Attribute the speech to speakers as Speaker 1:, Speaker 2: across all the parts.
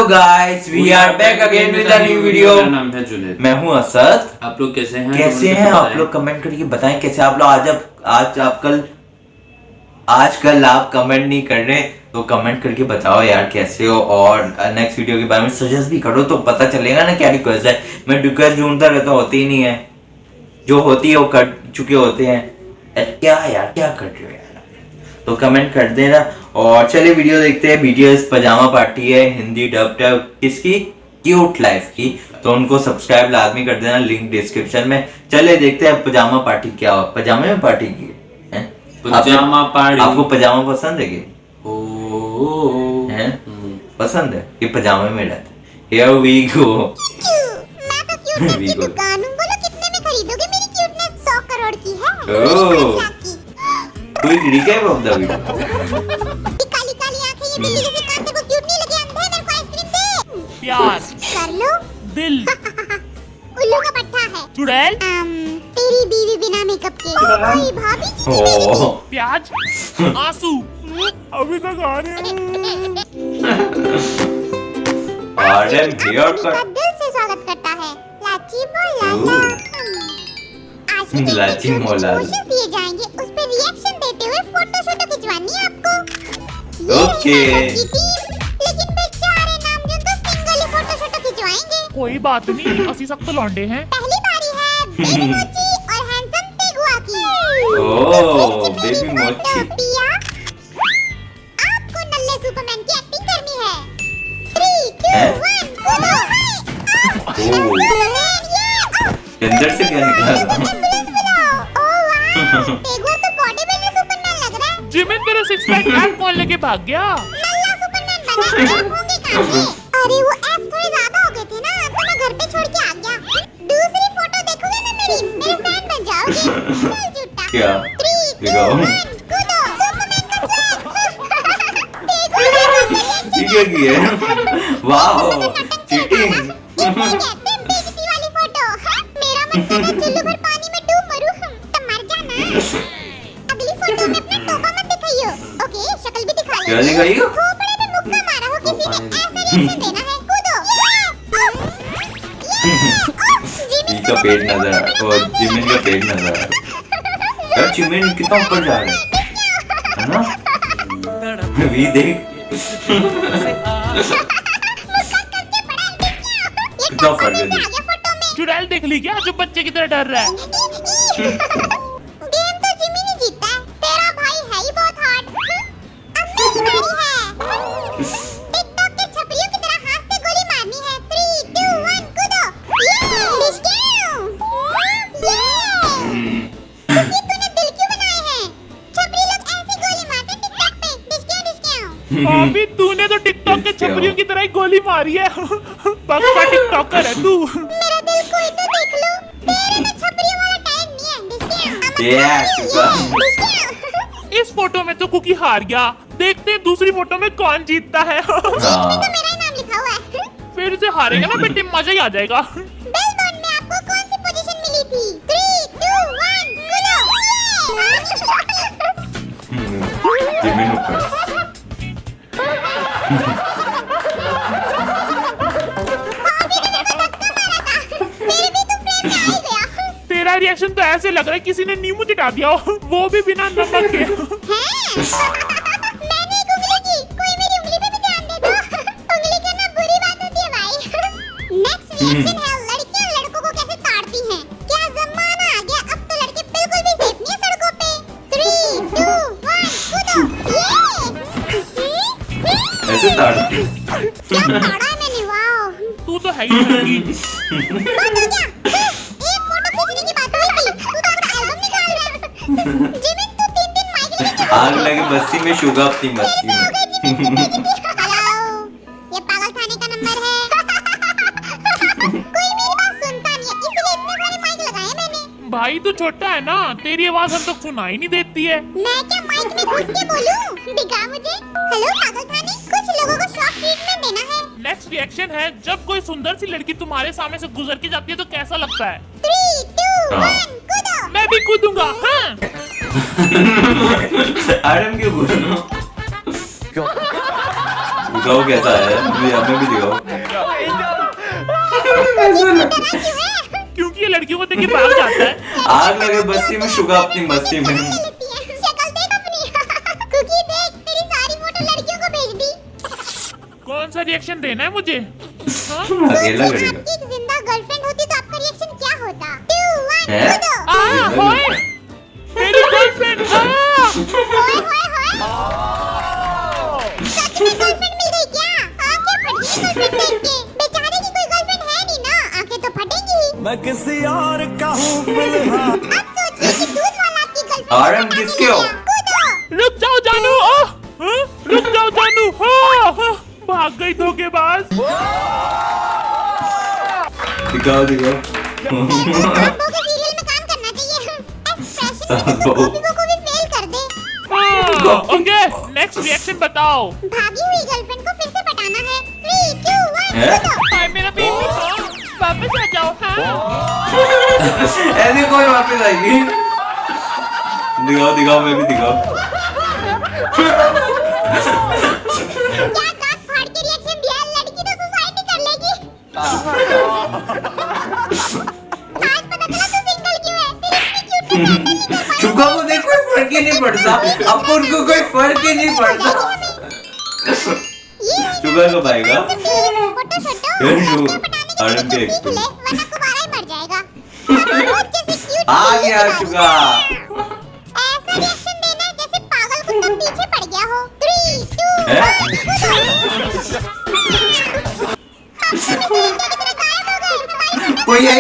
Speaker 1: Guys, we are back again with a new video.
Speaker 2: मेरा नाम है जुनेद।
Speaker 1: मैं हूं असद।
Speaker 2: आप लोग कैसे हैं?
Speaker 1: कैसे हैं आप लोग? कमेंट करके बताएं कैसे आप लोग। आजकल आप कमेंट नहीं कर रहे तो कमेंट करके बताओ यार कैसे हो, और नेक्स्ट वीडियो के बारे में सजेस्ट भी करो तो पता चलेगा ना क्या रिक्वेस्ट है। मैं रिक्वेस्ट ढूंढता रहता, होती ही नहीं है। जो होती है वो कर चुके होते हैं। क्या यार, क्या कर रहे हो यार? तो कमेंट कर देना। और चलिए वीडियो देखते हैं। बीटीएस पजामा पार्टी है, हिंदी डब किसकी? क्यूट लाइफ की। तो उनको सब्सक्राइब लाजमी कर देना, लिंक डिस्क्रिप्शन में। चले देखते हैं पजामा पार्टी क्या हो। पजामे में पार्टी की है?
Speaker 2: पजामा पार्टी।
Speaker 1: आपको पजामा पसंद है?
Speaker 2: हैं?
Speaker 1: पसंद है कि पजामे में रहते? Here we go.
Speaker 3: मैं तो क्यूटनेस की दुकान हूँ। बोलो कितने में खरीदोगे मेरी क्यूटनेस? 100 करोड़ की है।
Speaker 1: ओह, कोई recap of the video.
Speaker 3: Kali Kali आंखें, ये बिल्ली जैसे कान, तेरे को क्यूट नहीं लगे? अंधे, मेरे को आइसक्रीम दे।
Speaker 4: प्यार
Speaker 3: कर लो।
Speaker 4: दिल
Speaker 3: उल्लू का पट्टा है।
Speaker 4: चुड़ैल
Speaker 3: तेरी बीवी बिना मेकअप के। ओए भाभी जी मेरी।
Speaker 1: ओह,
Speaker 4: प्याज आंसू अभी तक आ रहे हैं।
Speaker 1: आर्डन हेयर
Speaker 3: का
Speaker 1: कट।
Speaker 3: दिल से स्वागत करता है। लाची मोलाला। आज के
Speaker 1: लाची मोलाला।
Speaker 3: क्वेश्चन दिए जाएंगे, उस पे रिएक्शन देते हुए फोटो शोटो खिंचवानी है आपको।
Speaker 1: ओके।
Speaker 3: लेकिन बेचारे नामजद तो सिंगल ही फोटो शोटो खिंचवाएंगे।
Speaker 4: कोई बात नहीं, असी सख्त लौंडे हैं।
Speaker 3: पहली बारी है बेबी मोची और हैंडसम तेगुआ की।
Speaker 1: ओह, बेबी मोची।
Speaker 3: पिया, आपको नल्ले सुपरमैन की एक्टिंग करनी है। 3, 2, 1 कूदो।
Speaker 1: के अंदर से क्या निकला?
Speaker 3: तेगुआ तो बॉडी बिल्डर सुपरमैन लग रहा है।
Speaker 4: जिमिन मेरे 6 पैक ऐप कौन लेके भाग गया?
Speaker 3: नल्ला सुपरमैन बना है, होंगे कहाँ पे? अरे वो ऐप थोड़े ज्यादा हो गए थे ना, तो मैं घर पे छोड़ के आ गया। दूसरी फोटो देखोगे ना मेरे फैन बन जाओगे। चल झूठा।
Speaker 1: क्या?
Speaker 3: 3, 2,
Speaker 1: दिखाओ।
Speaker 3: 1 कूदो। सुपरमैन का फ्लैग। तेगुआ
Speaker 1: ये क्या किया? Wow, cheating.
Speaker 3: बेइज्जती वाली फोटो। मेरा मन कर रहा है चुल्लू भर पानी में डूब मरूं। तो मर जाना। अगली फोटो में अपना टोपा मत दिखाइयो। ओके, शक्ल भी दिखा
Speaker 1: क्या
Speaker 3: लेंगे।
Speaker 1: दिखाइयो?
Speaker 3: खोपड़े में मुक्का मारा हो किसी ने, ऐसा रिएक्शन देना है। कूदो।
Speaker 1: जिमिन का पेट नजर आ रहा है। जिमिन का पेट नजर आ रहा है। यार जिमिन कितना ऊपर जा रहा है ना? वी देख कितना फर्क है।
Speaker 3: आ गया फोटो में।
Speaker 4: चुड़ैल देख ली क्या, जो बच्चे की तरह डर रहा है?
Speaker 3: गेम तो जिमी ने जीता है। तेरा भाई है ही बहुत हार्ड। अब मेरी बारी है। टिकटॉक के छपरियों की तरह हाथ से गोली मारनी है। 3, 2, 1 कूदो। ये तूने दिल क्यों बनाए हैं? छपरी लोग ऐसे गोली मारते हैं टिकटॉक पे। डिस्कियां।
Speaker 4: अभी तूने तो टिकटॉक के छपरियों की तरह ही गोली मारी है। पक्का टिकटॉकर है तू।
Speaker 3: मेरा दिल कोई तो देख लो। तेरे में छपरियों वाला टाइप नहीं है। डिस्कियां।
Speaker 4: इस फोटो में तो कुकी हार गया। देखते हैं दूसरी फोटो में कौन जीतता है।
Speaker 1: हाँ।
Speaker 3: तो मेरा ही नाम लिखा हुआ है।
Speaker 4: फिर से हारेगा ना बेटे, मजा ही आ जाएगा।
Speaker 3: बेलबोर्ड में आपको कौन सी पोजीशन मिली थी? 3, 2, 1 कूदो।
Speaker 1: जिमिन ऊपर।
Speaker 3: मेरे भी तो फ्रेम में आ ही गया।
Speaker 4: तेरा रिएक्शन तो ऐसे लग रहा है किसी ने नींबू चिटा दिया हो, वो भी बिना नमक के।
Speaker 3: मैंने एक उंगली की, कोई मेरी उंगली पे भी ध्यान दे दो। उंगली करना बुरी बात होती है भाई। नेक्स्ट रिएक्शन है लड़कियां लड़कों को कैसे ताड़ती हैं। क्या जमाना आ गया, अब तो लड़के बिल्कुल भी सेफ नहीं है सड़कों पे। 3, 2, 1 कूदो।
Speaker 1: ऐसे ताड़ती।
Speaker 3: क्या ताड़ा है मैंने, वाओ।
Speaker 4: तू तो है ही लड़की।
Speaker 3: बंद हो गया। एक फोटो खींचने की बात हुई थी, तू तो अपना एल्बम निकाल रहा है। जिमिन तू 3 माइक लेके
Speaker 1: आग लगे बस्ती में, शुगर थी मस्ती में।
Speaker 3: हेलो, ये पागल खाने का नंबर है। कोई मेरी बात सुनता नहीं है, इसीलिए इतने सारे माइक लगाए मैंने।
Speaker 4: भाई तू छोटा है ना, तेरी आवाज हम तक सुनाई नहीं देती है।
Speaker 3: मैं क्या माइक में घुस के बोलूं? दिखा मुझे। हेलो पागल खाने, कुछ लोगों को शॉक ट्रीटमेंट देना है।
Speaker 4: नेक्स्ट रिएक्शन है, जब कोई सुंदर सी लड़की तुम्हारे सामने से गुजर के जाती है तो कैसा लगता है?
Speaker 3: 3, 2, 1 कूदो।
Speaker 4: मैं भी कूदूंगा। हाँ।
Speaker 1: आरम क्यों बोल रहा हूँ? दिखाओ कैसा है, हमें भी दिखाओ।
Speaker 4: क्योंकि ये लड़कियों को देख के भाग जाता है।
Speaker 1: आग लगे बस्ती में, शुगा अपनी मस्ती में।
Speaker 3: शक्ल देख अपनी। कुकी देख, तेरी सारी फोटो लड़कियों को भेज दी।
Speaker 4: कौन सा रिएक्शन देना है मुझे? हाँ?
Speaker 1: अकेला
Speaker 3: आपकी
Speaker 1: करेगा।
Speaker 3: एक जिंदा गर्लफ्रेंड होती तो आपका रिएक्शन क्या होता? 2 1
Speaker 1: हैं?
Speaker 3: कूदो।
Speaker 4: होए, मेरी गर्लफ्रेंड।
Speaker 3: ओए होए होए। सच में गर्लफ्रेंड मिल गई क्या? आंखें फट गई गर्लफ्रेंड देख के। बेचारे की कोई गर्लफ्रेंड है नहीं ना, आंखें तो फटेंगी।
Speaker 5: मैं किसी और का हूँ फिलहाल।
Speaker 3: अब सोचिए कि दूध वाला आपकी गर्लफ्रेंड
Speaker 1: और हम किसके हो?
Speaker 3: कूदो।
Speaker 4: रुक जाओ जानू। हाँ? रुक जाओ जानू। हाँ, भाग गई धोखेबाज।
Speaker 1: दिखाओ दिखाओ।
Speaker 3: बहू के सीरियल में काम करना चाहिए। एक्सप्रेशन
Speaker 1: बहू।
Speaker 3: को भी फेल कर दे।
Speaker 4: ओके, नेक्स्ट रिएक्शन बताओ।
Speaker 3: भागी हुई गर्लफ्रेंड को फिर से पटाना है। 3 2 1
Speaker 1: हैं?
Speaker 3: कूदो।
Speaker 4: हाय मेरा बेबी, वापस आ जाओ। हाँ?
Speaker 1: ऐसे कौन वापस आएगी? दिखाओ दिखाओ, मैं भी दिखाओ।
Speaker 3: क्या दांत फाड़ के रिएक्शन दिया? लड़की तो सुसाइड कर लेगी। आज पता चला तू सिंगल क्यों है? तेरी इतनी क्यूट हैंडल नहीं कर पाई।
Speaker 1: शुगा को देख कोई फर्क ही नहीं पड़ता, अपन को कोई फर्क ही नहीं पड़ता। शुगा कब आएगा?
Speaker 3: फोटो शोटो
Speaker 1: आरम के
Speaker 3: सीख ले, वरना दोबारा ही मर जाएगा। बहुत जैसे क्यूट
Speaker 1: आ गया शुगा।
Speaker 3: ऐसा रिएक्शन देना है जैसे पागल कुत्ता पीछे पड़ गया हो। 3 2
Speaker 1: हैं?
Speaker 3: 1
Speaker 1: कोई है?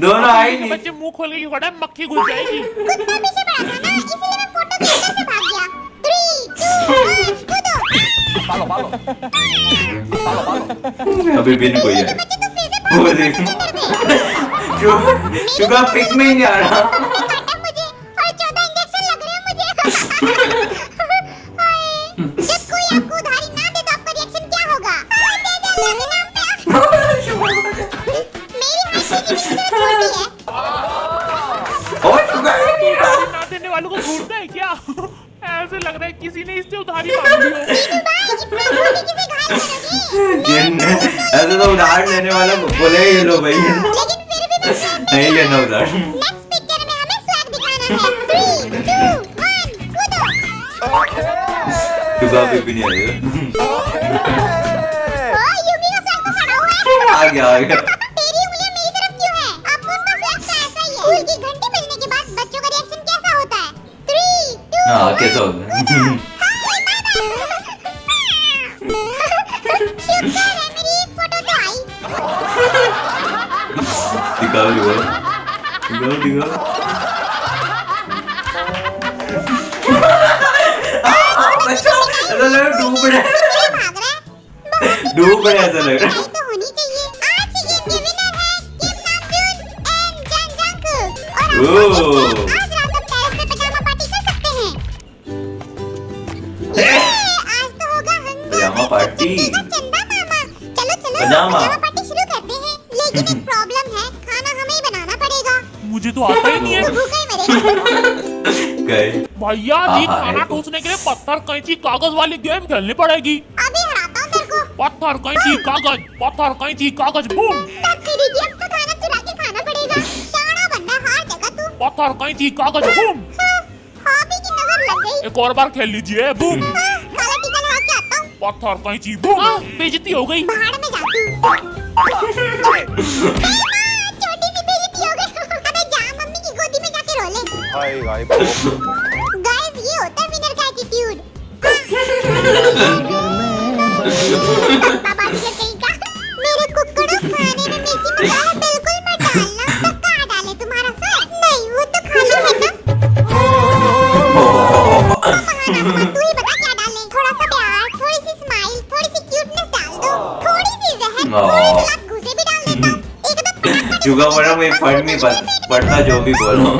Speaker 1: दोनों आए
Speaker 4: ये
Speaker 1: नहीं।
Speaker 4: बच्चे मुंह खोल के खड़ा है, मक्खी घुस जाएगी।
Speaker 3: कुत्ता पीछे पड़ा था ना, इसलिए मैं फोटो के अंदर से भाग गया। 3 2 1 कूदो।
Speaker 1: अभी भी नहीं कोई है।
Speaker 3: बच्चे तो फिर से
Speaker 1: वो देख, शुगा पिक में ही नहीं आ रहा।
Speaker 3: काटा मुझे और 14 इंजेक्शन लग रहे हैं मुझे। हाय, जब कोई आपको उधारी ना दे तो आपका रिएक्शन क्या होगा? हाय, दे दे अल्लाह के नाम पे। मेरी हाथ की छोटी है।
Speaker 1: और शुगा
Speaker 4: उधारी ना देने वालों को ढूंढना है क्या? ऐसे लग रहा है किसी ने इससे उधारी मांगी हो।
Speaker 3: टीनू भाई, इतना थोड़ी किसे घायल करोगे?
Speaker 1: ऐसे तो उधार लेने वाला बोले ये लो भाई,
Speaker 3: लेकिन फिर भी मैं
Speaker 1: नहीं लेना उधार।
Speaker 3: नेक्स्ट पिक्चर में हमें स्वैग दिखाना है। 3 2 1 कूदो।
Speaker 1: शुगा भी नहीं आएगा।
Speaker 3: ओ, यूकी का स्वैग तो खड़ा हुआ है।
Speaker 1: आ गया आ गया।
Speaker 3: तेरी उंगलियां मेरी तरफ क्यों है? अब उनका स्वैग तो ऐसा ही है। स्कूल की घंटी बजने के बाद बच्चों का रिएक्शन कैसा होता है? 3 2
Speaker 1: हाँ कैसा होगा?
Speaker 3: शुक्र है मेरी एक फोटो तो आई।
Speaker 1: दिखाओ दिखाओ दिखाओ दिखाओ। बचाओ, ऐसा लग रहा है डूब रहा है।
Speaker 3: भाग रहा है।
Speaker 1: डूब रहा है ऐसा लग रहा है।
Speaker 3: तो होनी चाहिए। आज की गेम के विनर है किम नामजून एंड जन जंकुक। और हम
Speaker 1: ओह।
Speaker 3: आज रात हम टेरेस पे पजामा पार्टी कर सकते हैं। ये आज तो होगा हंगामा।
Speaker 1: पजामा पार्टी।
Speaker 3: चंदा मामा। चलो चलो
Speaker 1: पजामा।
Speaker 3: पार्टी शुरू करते हैं। लेकिन एक प्रॉब्लम है, खाना हमें ही बनाना पड़ेगा।
Speaker 4: मुझे तो आता ही नहीं है।
Speaker 3: तो भूखा ही मरेगा।
Speaker 1: गए।
Speaker 4: भैया जी,
Speaker 1: हाँ,
Speaker 4: खाना
Speaker 1: है।
Speaker 4: ठूसने के लिए पत्थर कैंची कागज वाली गेम खेलनी पड़ेगी।
Speaker 3: अभी हराता हूँ तेरे को।
Speaker 4: पत्थर कैंची कागज, पत्थर कैंची कागज, बूम।
Speaker 3: तेरी की अब तो खाना चुरा के खाना पड़ेगा। शाना बनना, हार जाएगा तू।
Speaker 4: पत्थर कैंची कागज, बूम।
Speaker 3: हॉबी की नजर लग गई।
Speaker 4: एक और बार खेल लीजिए, बूम।
Speaker 3: काला टीका लगा के आता हूँ।
Speaker 4: पत्थर कैंची, बूम। बेइज्जती हो गई।
Speaker 3: भाड़ में जा तू। छोटी सी बेइज्जती हो गई। अबे जा मम्मी की गोदी में जाके रो ले। गाइस, ये होता है विनर का एटीट्यूड। बाबा जी कहीं का मेरे कुकड़ों खाने में मिर्ची मसाला बिल्कुल मत डालना। तो कहाँ डाले तुम्हारा सर? नहीं, वो तो खाना है ना। तू ही बता क्या डालें? थोड़ा सा प्यार, थोड़ी सी स्माइल, थोड़ी सी क्यूटनेस डाल दो, थोड़ी सी जहर, थोड़े गुलाब घुसे भी डाल देता हूँ। एकदम
Speaker 1: शुगा बड़ा मुझे फर्क नहीं पड़ता जो भी बोलो।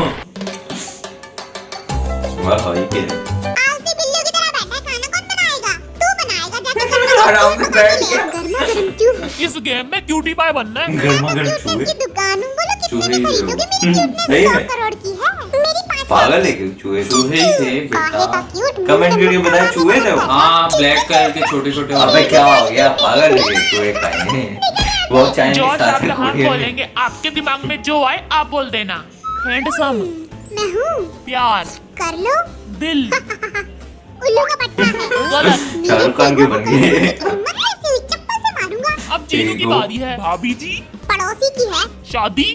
Speaker 1: वाह भाई के
Speaker 3: आलसी बिल्लियों की तरह बैठा है, खाना कौन बनाएगा? तू बनाएगा, जाके
Speaker 1: आराम से बैठ के।
Speaker 3: गर्मा गर्म क्यों?
Speaker 4: इस गेम में क्यूटी पाई बनना है।
Speaker 1: गर्मा गर्म
Speaker 3: क्यूटनेस
Speaker 1: चूहे।
Speaker 3: की दुकान, बोलो कितने
Speaker 1: चूहे
Speaker 3: में
Speaker 1: ही
Speaker 3: खरीदोगे? मेरी
Speaker 1: सही
Speaker 3: क्यूटनेस 100
Speaker 1: है।
Speaker 3: करोड़ की है। मेरी 5
Speaker 1: पागल है क्यों चूहे
Speaker 2: चूहे ही थे
Speaker 3: काहे का
Speaker 2: बेटा।
Speaker 3: क्यूट
Speaker 1: कमेंट करके बताया चूहे थे वो।
Speaker 2: हाँ ब्लैक कलर के छोटे छोटे
Speaker 1: अबे क्या हो गया पागल है क्या? चूहे खाएंगे वो चाइनीज
Speaker 4: जॉर्ज आप
Speaker 1: साथ
Speaker 4: जहाँ
Speaker 1: में
Speaker 4: बोलेंगे आपके दिमाग में जो आए आप बोल देना। हैंडसम,
Speaker 3: मैं हूँ,
Speaker 4: प्यार,
Speaker 3: कर लो।
Speaker 4: दिल,
Speaker 3: उल्लू का पट्टा है।
Speaker 4: गलत।
Speaker 1: शाहरुख खान के बन गए।
Speaker 3: हिम्मत कैसे हुई, चप्पल से मारूंगा।
Speaker 4: अब जीनू की
Speaker 1: देखो।
Speaker 4: बारी है। भाभी जी,
Speaker 3: पड़ोसी की है,
Speaker 4: शादी,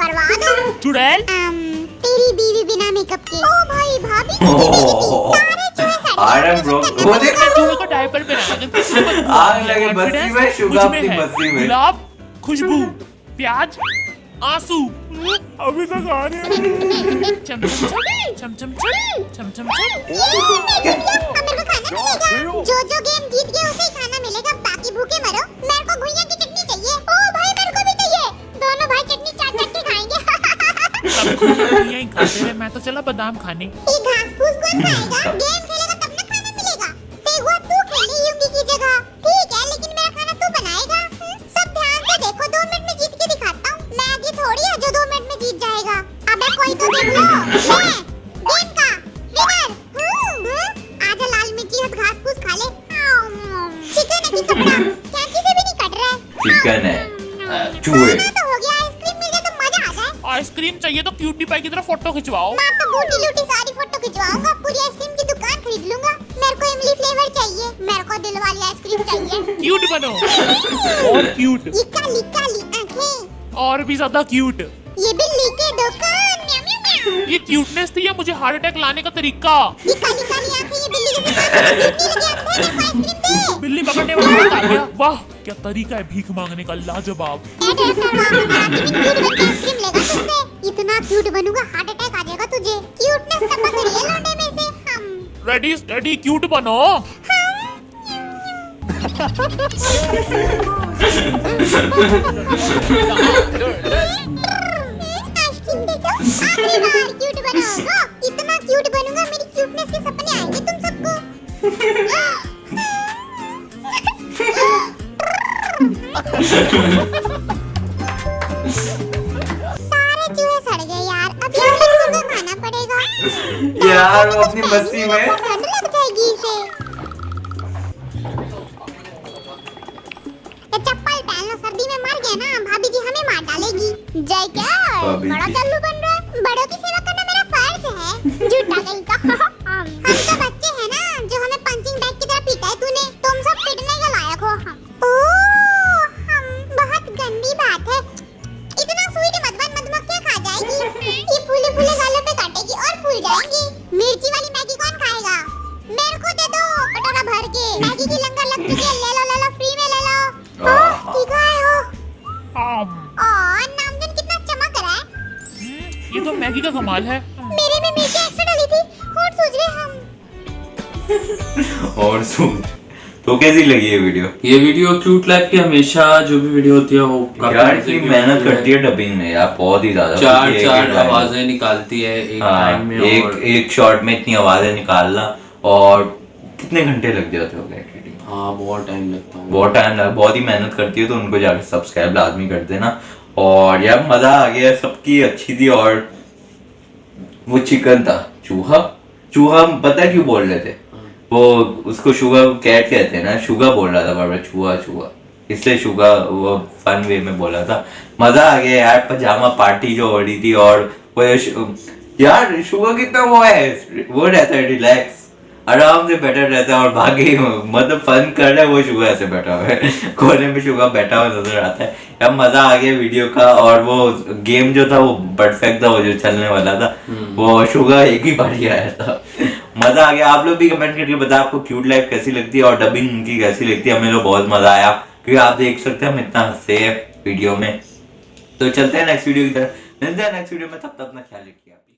Speaker 3: करवा दो।
Speaker 4: चुड़ैल,
Speaker 3: तेरी बीवी बिना मेकअप के। ओ भाई भाभी की बेइज्जती, सारे चूहे सड़ गए।
Speaker 1: आरम ब्रो वो देख
Speaker 4: मैं चूहे को डायपर पहना अगर किसी को
Speaker 1: आग लगे बस्ती में, शुगर अपनी बस्ती में।
Speaker 4: गुलाब, खुशबू, प्याज, आंसू, अभी तक आ रहे हैं। चम चम चम चम चम चम चम
Speaker 3: मेरे को खाना मिलेगा। जो गेम जीत गया उसे ही खाना मिलेगा, बाकी भूखे मरो। मेरे को घुइयां की चटनी चाहिए। ओ भाई मेरे को भी चाहिए। दोनों भाई चटनी चाट के खाएंगे।
Speaker 4: यहीं खाते रहे, मैं तो चला बादाम खाने।
Speaker 3: ये घास फूस कौन खाएगा? गेम खेलेगा तब ना खाना मिलेगा। तेगुआ तू खेले यूंगी की जगह। ठीक है लेकिन मेरा खाना तू बनाएगा। सब ध्यान से देखो, 2 मिनट में जीत के दिखाता हूँ। मैगी थोड़ी है जो 2 मिनट में जीत जाएगा। अबे कोई तो देख लो। मैं गेम का विनर। आजा लाल मिर्ची हट घास फूस खा ले। चिकन है कि कपड़ा? कैंची से भी नहीं कट रहा है।
Speaker 1: चिकन है चूहे
Speaker 3: खाना तो हो गया, आइसक्रीम मिल जाए तो मजा आ जाए।
Speaker 4: आइसक्रीम चाहिए तो क्यूटी पाई की तरह फोटो खिंचवाओ।
Speaker 3: मैं तो बूटी लूटी सारी फोटो खिंचवाऊंगा, पूरी आइसक्रीम की दुकान खरीद लूंगा। मेरे को इमली फ्लेवर चाहिए, मेरे को दिल वाली आइसक्रीम चाहिए।
Speaker 4: क्यूट बनो और क्यूट
Speaker 3: काली काली आंखें,
Speaker 4: और भी ज्यादा क्यूट।
Speaker 3: ये बिल्ली के दुकान। म्याऊ म्याऊ म्याऊ।
Speaker 4: ये क्यूटनेस थी या मुझे हार्ट अटैक लाने का तरीका?
Speaker 3: ये काली काली आंखें, ये बिल्ली जैसे कान में नहीं लगे आंखें, मेरे को आइसक्रीम दे।
Speaker 4: बिल्ली पकड़ने वाला बता गया। वाह क्या तरीका है भीख मांगने का, लाजवाब।
Speaker 3: इतना क्यूट बनूंगा हार्ट अटैक आ जाएगा तुझे। क्यूटनेस टपक रही है लौंडे में से। हम
Speaker 4: रेडी रेडी क्यूट बनो।
Speaker 3: आइसक्रीम दे दो। आखिरी बार क्यूट बनाओ। इतना क्यूट बनूंगा, मेरी क्यूटनेस के सपने आएंगे तुम सबको। सारे चूहे सड़ गए यार, अब ये मुझे खाना पड़ेगा।
Speaker 1: यार वो अपनी मस्ती में
Speaker 3: ठंड लग जाएगी इसे। ये चप्पल पहन लो, सर्दी में मर गए ना भाभी जी हमें मार डालेगी। जय क्या
Speaker 1: भाभी
Speaker 3: बड़ा
Speaker 1: जी।
Speaker 3: चल्लू बन रहा है। बड़ों की सेवा करना मेरा फर्ज है। झूठा कहीं का। हम तो बच्चे हैं ना, जो हमें पंचिंग बैग की तरह पीटा है तूने। तुम सब पिटने के लायक हो। हम बहुत गंदी बात है। इतना स्वीट मत बन, मधुमक्खियां खा जाएगी। ये फूले फूले गालों पे काटेगी और फूल जाएंगी। मिर्ची वाली मैगी कौन खाएगा? मेरे को दे दो कटोरा भर के। मैगी की लंगर लग चुकी है, ले लो फ्री में ले लो। ठीक है हो। नामजन कितना चमक रहा है।
Speaker 4: ये तो मैगी का कमाल है।
Speaker 3: मेरे में मिर्ची एक्स्ट्रा डाली थी और सूझ रहे हम।
Speaker 1: और सुन तो कैसी लगी ये वीडियो?
Speaker 2: ये वीडियो क्यूट लाइफ की हमेशा जो भी वीडियो होती है वो काफी
Speaker 1: यार
Speaker 2: मजे
Speaker 1: इतनी
Speaker 2: की
Speaker 1: मेहनत
Speaker 2: होती है।
Speaker 1: करती है डबिंग में यार, बहुत ही ज्यादा।
Speaker 2: चार
Speaker 1: एक-
Speaker 2: चार
Speaker 1: एक-
Speaker 2: आवाजें निकालती है एक
Speaker 1: हाँ,
Speaker 2: टाइम में
Speaker 1: एक
Speaker 2: और
Speaker 1: एक शॉट में इतनी आवाजें निकालना। और कितने घंटे लग जाते हो एडिटिंग?
Speaker 2: हाँ बहुत टाइम लगता है।
Speaker 1: बहुत टाइम लगा, बहुत ही मेहनत करती है, तो उनको जाकर सब्सक्राइब लाजमी कर देना। और यार मजा आ गया, सबकी अच्छी थी। और वो चिकन था, चूहा चूहा पता है क्यों बोल रहे थे? वो उसको शुगर कैट कहते हैं ना, शुगा बोल रहा था बार चूहा चूहा, इसलिए शुगा वो फन वे में बोला था। मजा आ गया यार, पजामा पार्टी जो हो रही थी। और वो यार शुगा कितना वो है, वो रहता है रिलैक्स, आराम से बैठा रहता है। और बाकी मतलब फन कर रहा है वो, शुगा ऐसे बैठा हुआ है कोने में, शुगा बैठा हुआ नजर आता है यार। मजा आ गया वीडियो का। और वो गेम जो था वो परफेक्ट था, वो जो चलने वाला था वो शुगा एक ही बार ही आया था। मजा आ गया। आप लोग भी कमेंट करके बताएं आपको क्यूट लाइफ कैसी लगती है और डबिंग उनकी कैसी लगती है। हमें तो बहुत मजा आया, क्योंकि आप देख सकते हैं हम इतना हंसे हैं वीडियो में। तो चलते हैं नेक्स्ट वीडियो की तरफ, मिलते हैं नेक्स्ट वीडियो में, तब तक अपना ख्याल रखिए।